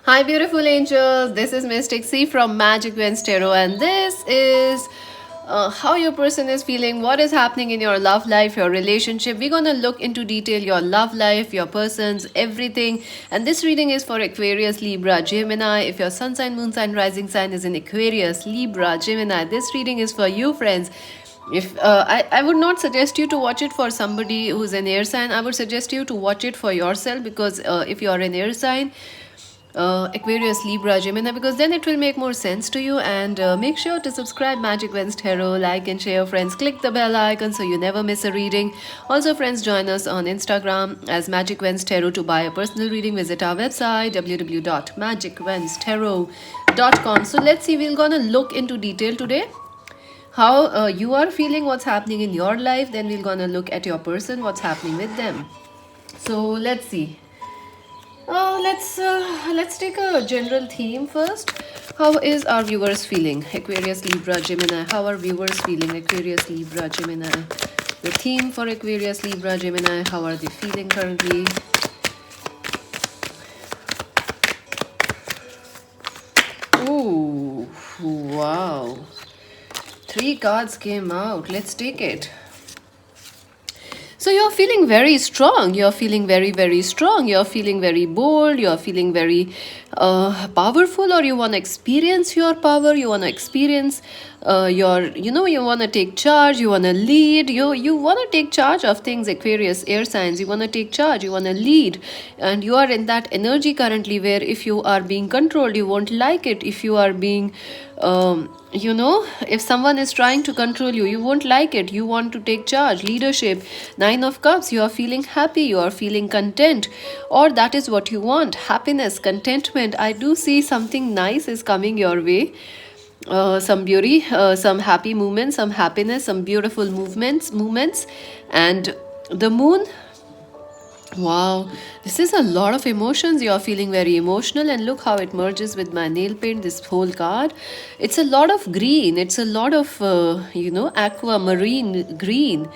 Hi, beautiful angels. This is Mystic C from Magic Wins Tarot, and this is how your person is feeling, what is happening in your love life, your relationship. We're gonna look into detail your love life, your person's everything. And this reading is for Aquarius, Libra, Gemini. If your sun sign, moon sign, rising sign is in Aquarius, Libra, Gemini, this reading is for you, friends. If I would not suggest you to watch it for somebody who's an air sign. I would suggest you to watch it for yourself, because if you are an air sign, Aquarius, Libra, Gemini, because then it will make more sense to you. And make sure to subscribe Magic Wins Tarot, like and share, friends. Click the bell icon so you never miss a reading. Also, friends, join us on Instagram as Magic Wins Tarot. To buy a personal reading, visit our website www.magicwenstarot.com. So let's see, we're gonna look into detail today how you are feeling, what's happening in your life. Then we're gonna look at your person, what's happening with them. So let's see. Let's take a general theme first. How is our viewers feeling? Aquarius, Libra, Gemini. How are viewers feeling? Aquarius, Libra, Gemini. The theme for Aquarius, Libra, Gemini. How are they feeling currently? Ooh, wow. Three cards came out. Let's take it. So you're feeling very strong. You're feeling very, very strong. You're feeling very bold. You're feeling very powerful, or you want to experience your power. You want to experience you want to take charge. You want to lead. You want to take charge of things, Aquarius, air signs. You want to take charge. You want to lead. And you are in that energy currently where if you are being controlled, you won't like it. If you are being if someone is trying to control you, you won't like it. You want to take charge, leadership. Nine of Cups, you are feeling happy, you are feeling content, or that is what you want, happiness, contentment. I do see something nice is coming your way. Some beauty, some happy moments, some happiness, some beautiful movements. And the moon, wow, this is a lot of emotions. You are feeling very emotional, and look how it merges with my nail paint. This whole card, it's a lot of green. It's a lot of aquamarine green.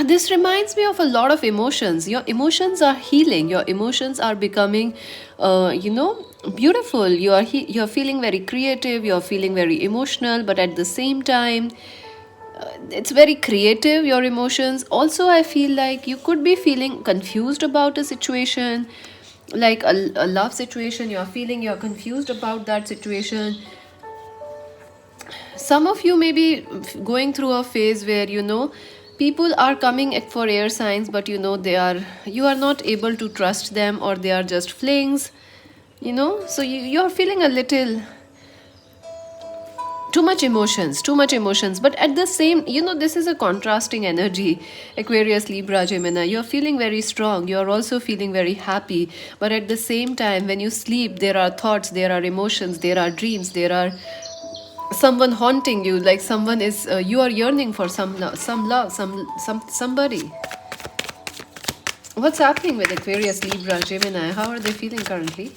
This reminds me of a lot of emotions. Your emotions are healing. Your emotions are becoming, beautiful. You're feeling very creative. You're feeling very emotional, but at the same time, it's very creative, your emotions. Also, I feel like you could be feeling confused about a situation, like a love situation. You're confused about that situation. Some of you may be going through a phase where people are coming for air signs, but you are not able to trust them, or they are just flings. So you're feeling a little too much emotions, but at the same, this is a contrasting energy. Aquarius, Libra, Gemini, you're feeling very strong, you're also feeling very happy, but at the same time, when you sleep, there are thoughts, there are emotions, there are dreams, there are someone haunting you, like someone is you are yearning for some love, somebody. What's happening with Aquarius, Libra, Gemini? How are they feeling currently?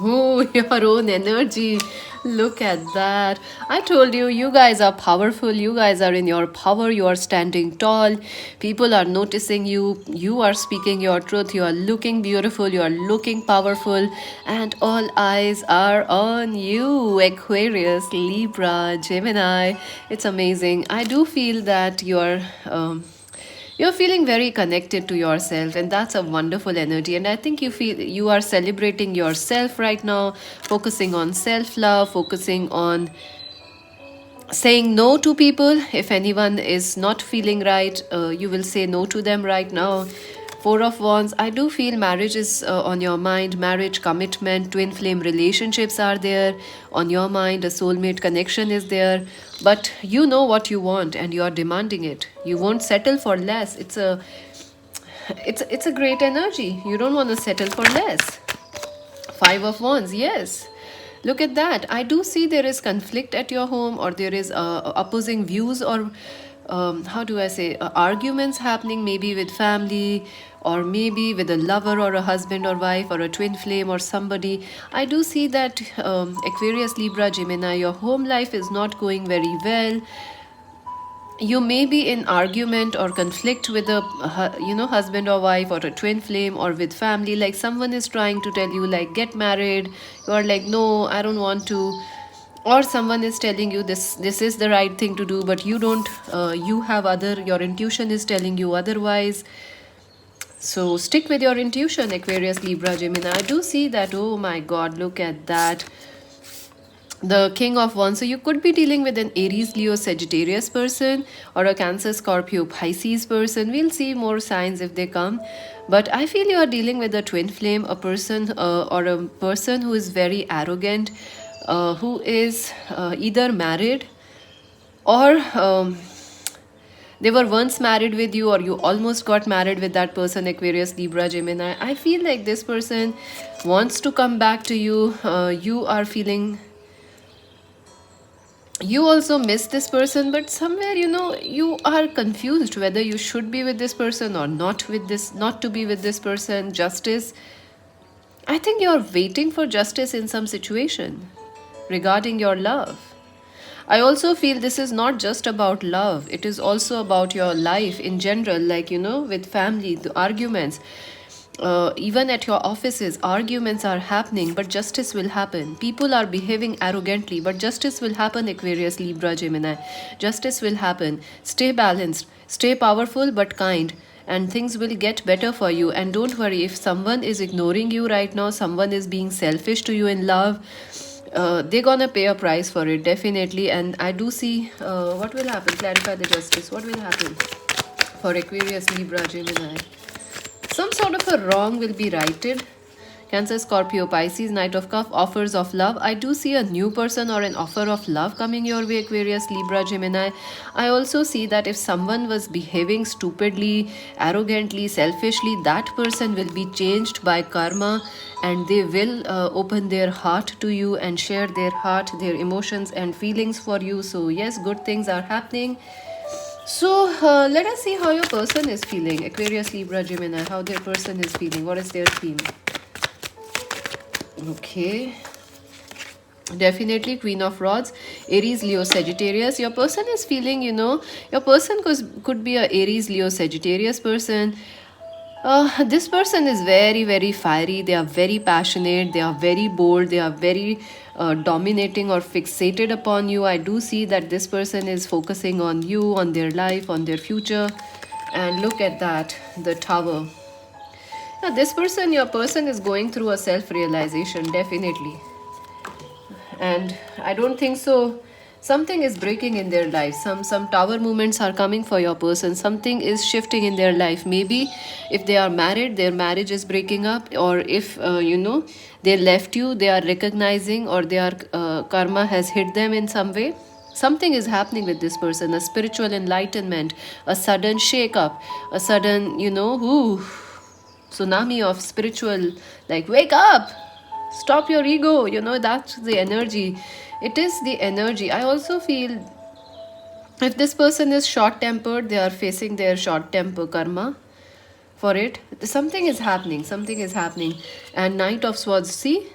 Oh, your own energy. Look at that. I told you, you guys are powerful. You guys are in your power. You are standing tall. People are noticing you. You are speaking your truth. You are looking beautiful. You are looking powerful. And all eyes are on you, Aquarius, Libra, Gemini. It's amazing. I do feel that you're feeling very connected to yourself, and that's a wonderful energy. And I think you feel you are celebrating yourself right now, focusing on self love, focusing on saying no to people. If anyone is not feeling right, you will say no to them right now. Four of Wands, I do feel marriage is on your mind. Marriage, commitment, twin flame relationships are there on your mind. A soulmate connection is there, but you know what you want and you are demanding it. You won't settle for less. It's a great energy. You don't want to settle for less. Five of Wands, yes. Look at that. I do see there is conflict at your home, or there is opposing views, or how do I say, arguments happening, maybe with family, or maybe with a lover, or a husband or wife, or a twin flame, or somebody. I do see that Aquarius, Libra, Gemini, your home life is not going very well. You may be in argument or conflict with a husband or wife, or a twin flame, or with family. Like someone is trying to tell you like get married, you are like no, I don't want to. Or someone is telling you this is the right thing to do, but you don't, you have other, your intuition is telling you otherwise. So stick with your intuition, Aquarius, Libra, Gemini. I do see that. Oh my god, look at that, the King of Wands. So you could be dealing with an Aries, Leo, Sagittarius person, or a Cancer, Scorpio, Pisces person. We'll see more signs if they come. But I feel you are dealing with a twin flame, a person, or a person who is very arrogant, who is either married, or they were once married with you, or you almost got married with that person, Aquarius, Libra, Gemini. I feel like this person wants to come back to you. You are feeling, you also miss this person, but somewhere you are confused whether you should be with this person or not to be with this person. Justice, I think you're waiting for justice in some situation regarding your love. I also feel this is not just about love, it is also about your life in general, like with family, the arguments. Even at your offices, arguments are happening, but justice will happen. People are behaving arrogantly, but justice will happen, Aquarius, Libra, Gemini. Justice will happen. Stay balanced, stay powerful but kind, and things will get better for you. And don't worry, if someone is ignoring you right now, someone is being selfish to you in love, they're gonna pay a price for it, definitely. And I do see what will happen. Clarify the justice. What will happen for Aquarius, Libra, Gemini? Some sort of a wrong will be righted. Cancer, Scorpio, Pisces, Knight of Cups, offers of love. I do see a new person or an offer of love coming your way, Aquarius, Libra, Gemini. I also see that if someone was behaving stupidly, arrogantly, selfishly, that person will be changed by karma, and they will open their heart to you and share their heart, their emotions and feelings for you. So yes, good things are happening. So let us see how your person is feeling, Aquarius, Libra, Gemini. How their person is feeling. What is their theme? Okay. Definitely Queen of Rods, Aries, Leo, Sagittarius. Your person is feeling, your person could be a Aries, Leo, Sagittarius person. This person is very, very fiery. They are very passionate. They are very bold. They are very dominating or fixated upon you. I do see that this person is focusing on you, on their life, on their future. And look at that, the Tower. Now, this person, your person is going through a self-realization, definitely. And I don't think so. Something is breaking in their life. Some tower movements are coming for your person. Something is shifting in their life. Maybe if they are married, their marriage is breaking up, or if they left you, they are recognizing, or their karma has hit them in some way. Something is happening with this person. A spiritual enlightenment, a sudden shake up, a sudden tsunami of spiritual, like wake up, stop your ego, that's the energy. It is the energy. I also feel if this person is short tempered, they are facing their short temper karma for it. Something is happening, and Knight of Swords, see,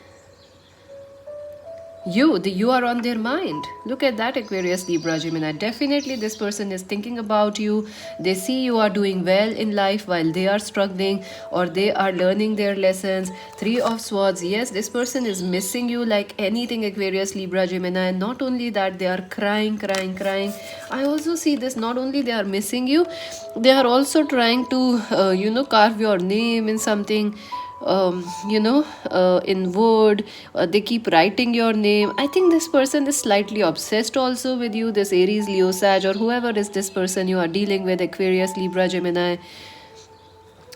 you are on their mind. Look at that, Aquarius, Libra, Gemini. Definitely this person is thinking about you. They see you are doing well in life while they are struggling, or they are learning their lessons. Three of Swords, yes, this person is missing you like anything, Aquarius, Libra, Gemini. Not only that, they are crying. I also see this, not only they are missing you, they are also trying to carve your name in something, in wood. They keep writing your name. I think this person is slightly obsessed also with you, this Aries, Leo, Sag, or whoever is this person you are dealing with, Aquarius, Libra, Gemini.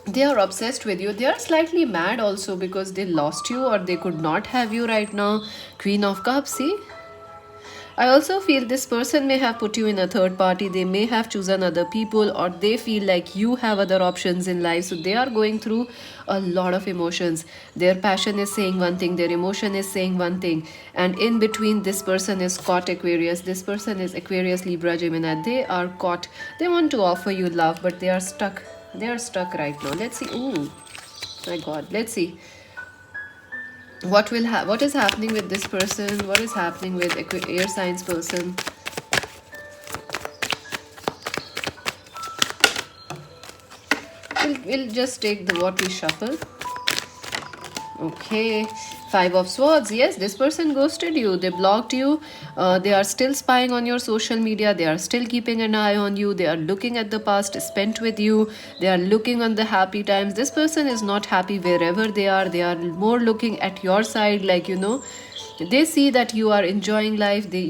They are obsessed with you. They are slightly mad also because they lost you, or they could not have you right now. Queen of Cups, see, I also feel this person may have put you in a third party. They may have chosen other people, or they feel like you have other options in life. So they are going through a lot of emotions. Their passion is saying one thing, their emotion is saying one thing. And in between, this person is caught, Aquarius. This person is Aquarius, Libra, Gemini. They are caught. They want to offer you love, but they are stuck. They are stuck right now. Let's see. Ooh, my God. Let's see. What is happening with this person? What is happening with air signs person? we'll just take the what we shuffle. Okay, Five of Swords. Yes, this person ghosted you. They blocked you. They are still spying on your social media. They are still keeping an eye on you. They are looking at the past spent with you. They are looking on the happy times. This person is not happy wherever they are. They are more looking at your side, like, they see that you are enjoying life. They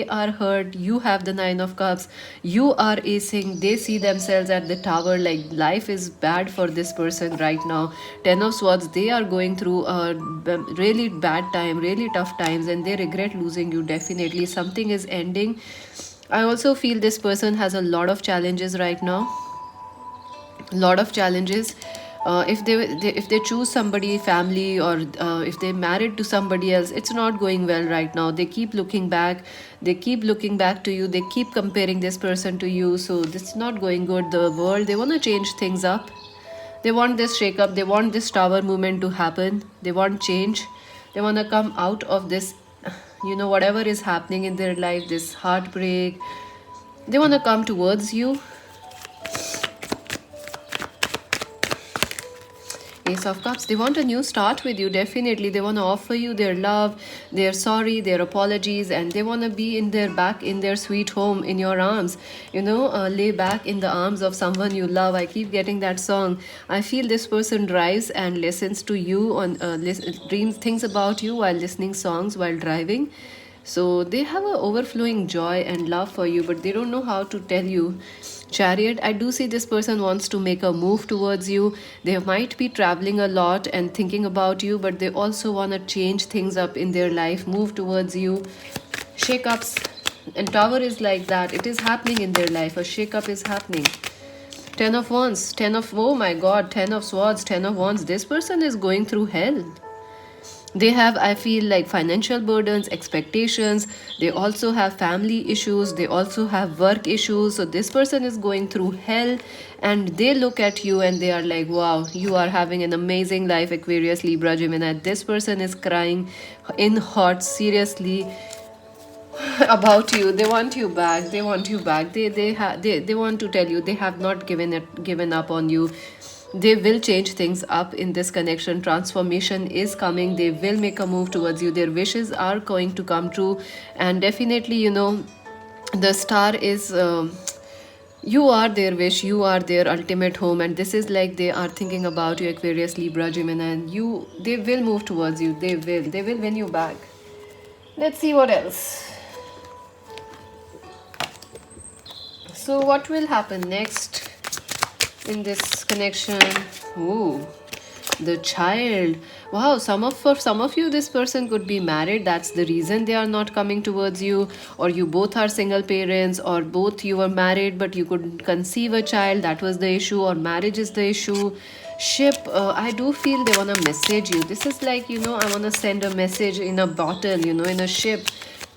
are hurt. You have the Nine of Cups. You are acing. They see themselves at the tower, like life is bad for this person right now. Ten of Swords, they are going through a really bad time, really tough times, and they regret losing you. Definitely something is ending. I also feel this person has a lot of challenges right now, lot of challenges. If they choose somebody, family, or if they married to somebody else, it's not going well right now. They keep looking back. They keep looking back to you. They keep comparing this person to you. So this is not going good. The world, they want to change things up. They want this shake up. They want this tower movement to happen. They want change. They want to come out of this, whatever is happening in their life, this heartbreak. They want to come towards you. Ace of Cups, they want a new start with you. Definitely they want to offer you their love, their sorry, their apologies, and they want to be in their sweet home, in your arms, lay back in the arms of someone you love. I keep getting that song. I feel this person drives and listens to you on dreams things about you while listening songs while driving. So they have an overflowing joy and love for you, but they don't know how to tell you. Chariot, I do see this person wants to make a move towards you. They might be traveling a lot and thinking about you, but they also want to change things up in their life, move towards you. Shake-ups, and Tower is like that. It is happening in their life. A shake-up is happening. Ten of Wands, oh my God, Ten of Swords, Ten of Wands. This person is going through hell. They have, I feel, like financial burdens, expectations. They also have family issues. They also have work issues. So this person is going through hell, and they look at you and they are like, wow, you are having an amazing life, Aquarius, Libra, Gemini. This person is crying in heart, seriously, about you. They want you back. They want you back. They want to tell you they have not given up on you. They will change things up in this connection. Transformation is coming. They will make a move towards you. Their wishes are going to come true, and definitely, the star is you are their wish, you are their ultimate home, and this is like they are thinking about you, Aquarius, Libra, Gemini, and they will move towards you. They will win you back. Let's see what else. So what will happen next in this connection? Ooh, the Child. Wow, for some of you, this person could be married. That's the reason they are not coming towards you. Or you both are single parents, or both you were married but you couldn't conceive a child. That was the issue, or marriage is the issue. Ship, I do feel they want to message you. This is like, I want to send a message in a bottle, in a ship.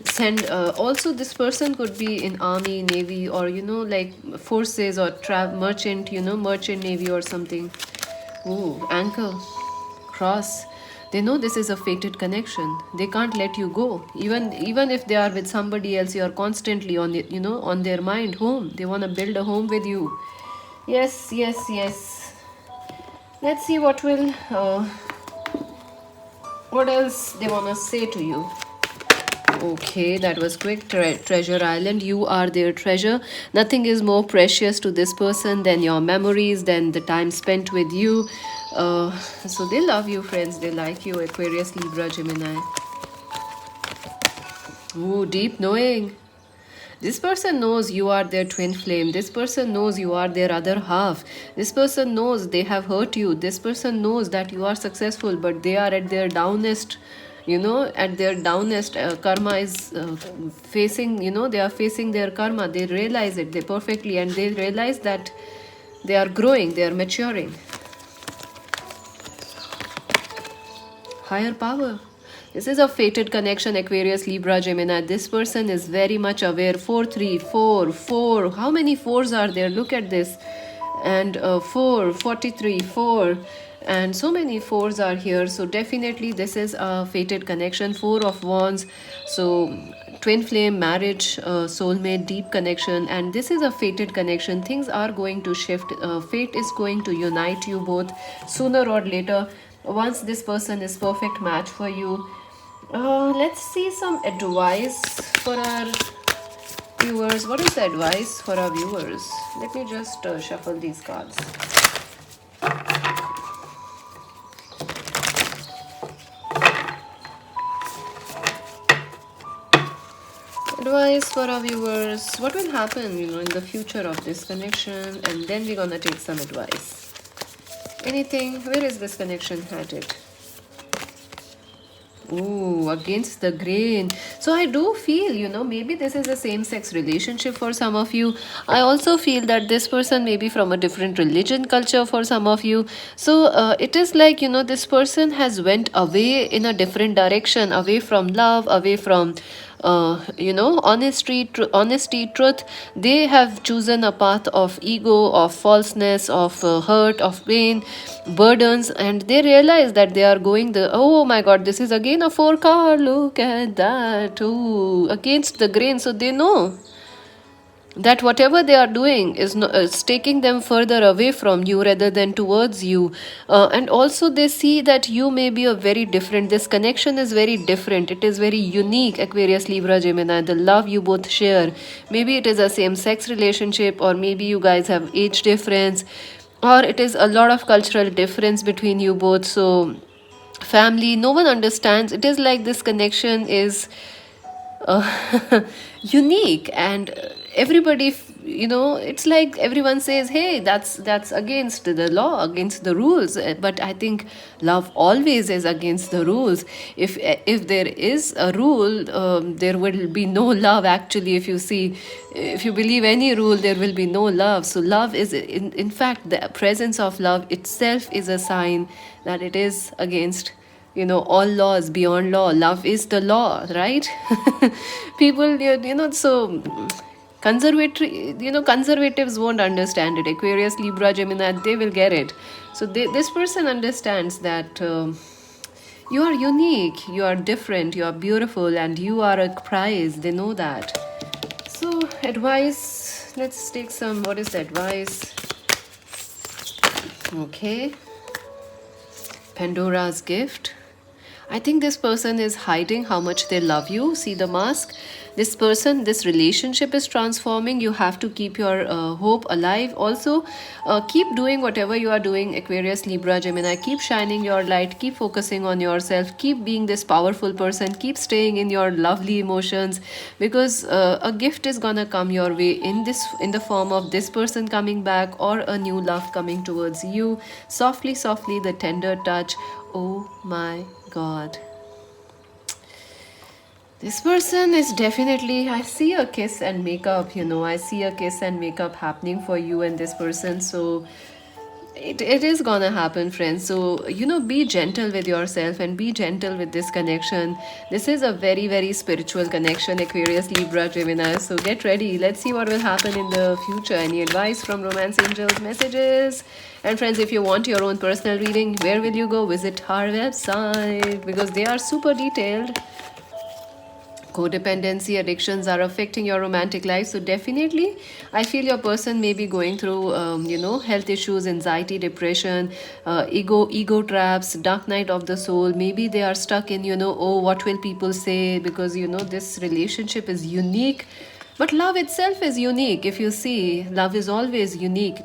Send also this person could be in army, navy, or like forces, or merchant, merchant navy or something. Ooh, anchor, cross. They know this is a fated connection. They can't let you go. Even if they are with somebody else, you are constantly on their mind. Home, they want to build a home with you. Yes, yes, yes. Let's see what else they want to say to you. Okay, that was quick. Treasure Island, you are their treasure. Nothing is more precious to this person than your memories, than the time spent with you. So they love you, friends. They like you, Aquarius, Libra, Gemini. Ooh, deep knowing. This person knows you are their twin flame. This person knows you are their other half. This person knows they have hurt you. This person knows that you are successful, but they are at their downest. At their downest, karma is facing, they are facing their karma. They realize it, they perfectly, and they realize that they are growing, they are maturing. Higher power. This is a fated connection, Aquarius, Libra, Gemini. This person is very much aware. 4, 3, 4, 4. How many 4s are there? Look at this. And 4, 43, 4. And so many 4s are here. So definitely this is a fated connection. 4 of Wands. So twin flame, marriage, soulmate, deep connection, and this is a fated connection. Things are going to shift. Fate is going to unite you both sooner or later. Once this person is perfect match for you. Let's see some advice for our viewers. What is the advice for our viewers? Let me just shuffle these cards. Advice for our viewers. What will happen, in the future of this connection? And then we're gonna take some advice. Anything? Where is this connection headed? Ooh, against the grain. So I do feel, maybe this is a same-sex relationship for some of you. I also feel that this person may be from a different religion, culture for some of you. So it is like, this person has went away in a different direction, away from love, away from honesty, truth. They have chosen a path of ego, of falseness, of hurt, of pain, burdens, and they realize that they are going oh my god, this is again a 4 card. Look at that. Ooh, against the grain. So they know that whatever they are doing is taking them further away from you rather than towards you. And also they see that you may be a very different, this connection is very different, it is very unique. Aquarius, Libra, Gemini, the love you both share, maybe it is a same sex relationship, or maybe you guys have age difference, or it is a lot of cultural difference between you both. So family, no one understands. It is like this connection is unique, and everybody it's like everyone says, hey, that's against the law, against the rules. But I think love always is against the rules. If there is a rule, there will be no love. Actually, if you believe any rule, there will be no love. So love is, in fact, the presence of love itself is a sign that it is against all laws. Beyond law, love is the law, right? People, so conservatives won't understand it. Aquarius, Libra, Gemini, they will get it. So this person understands that you are unique, you are different, you are beautiful, and you are a prize. They know that. So advice, let's take some. What is the advice? Okay, Pandora's gift. I think this person is hiding how much they love you. See the mask? This person, this relationship is transforming. You have to keep your hope alive. Also, keep doing whatever you are doing, Aquarius, Libra, Gemini. Keep shining your light. Keep focusing on yourself. Keep being this powerful person. Keep staying in your lovely emotions, because a gift is gonna come your way in the form of this person coming back, or a new love coming towards you. Softly, softly, the tender touch. Oh my God. This person is definitely, I see a kiss and makeup, I see a kiss and makeup happening for you and this person. So it is gonna happen, friends. So, be gentle with yourself and be gentle with this connection. This is a very, very spiritual connection, Aquarius, Libra, Gemini. So get ready. Let's see what will happen in the future. Any advice from romance angels, messages? And friends, if you want your own personal reading, where will you go? Visit our website, because they are super detailed. Codependency, addictions are affecting your romantic life. So definitely, I feel your person may be going through, health issues, anxiety, depression, ego traps, dark night of the soul. Maybe they are stuck in, oh, what will people say? Because, this relationship is unique. But love itself is unique. If you see, love is always unique.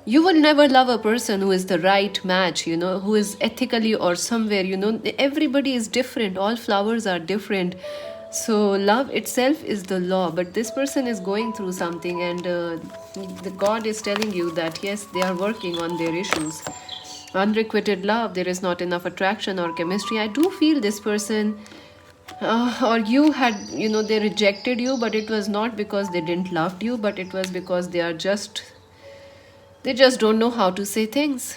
You will never love a person who is the right match, who is ethically or somewhere, everybody is different. All flowers are different. So love itself is the law. But this person is going through something, and the God is telling you that, yes, they are working on their issues. Unrequited love, there is not enough attraction or chemistry. I do feel this person, or you had, they rejected you, but it was not because they didn't love you, but it was because they just don't know how to say things.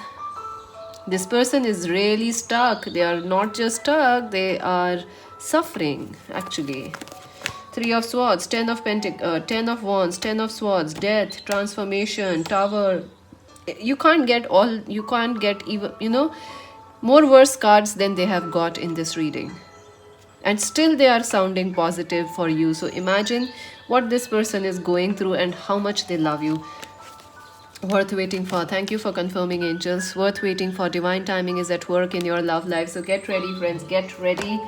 This person is really stuck. They are not just stuck, they are suffering, actually. 3 of Swords, 10 of Wands, 10 of Swords, Death, Transformation, Tower. You can't get even, more worse cards than they have got in this reading. and still they are sounding positive for you. So imagine what this person is going through and how much they love you. Worth waiting for. Thank you for confirming, angels. Worth waiting for. Divine timing is at work in your love life. So get ready, friends. Get ready.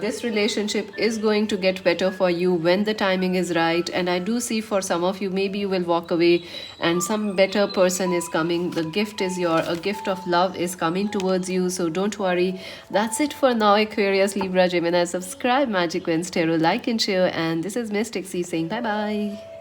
This relationship is going to get better for you when the timing is right. And I do see for some of you, maybe you will walk away and some better person is coming. The gift is a gift of love is coming towards you. So don't worry. That's it for now, Aquarius, Libra, Gemini. Subscribe, Magic Wednesday, like and share. And this is Mystic C saying bye bye.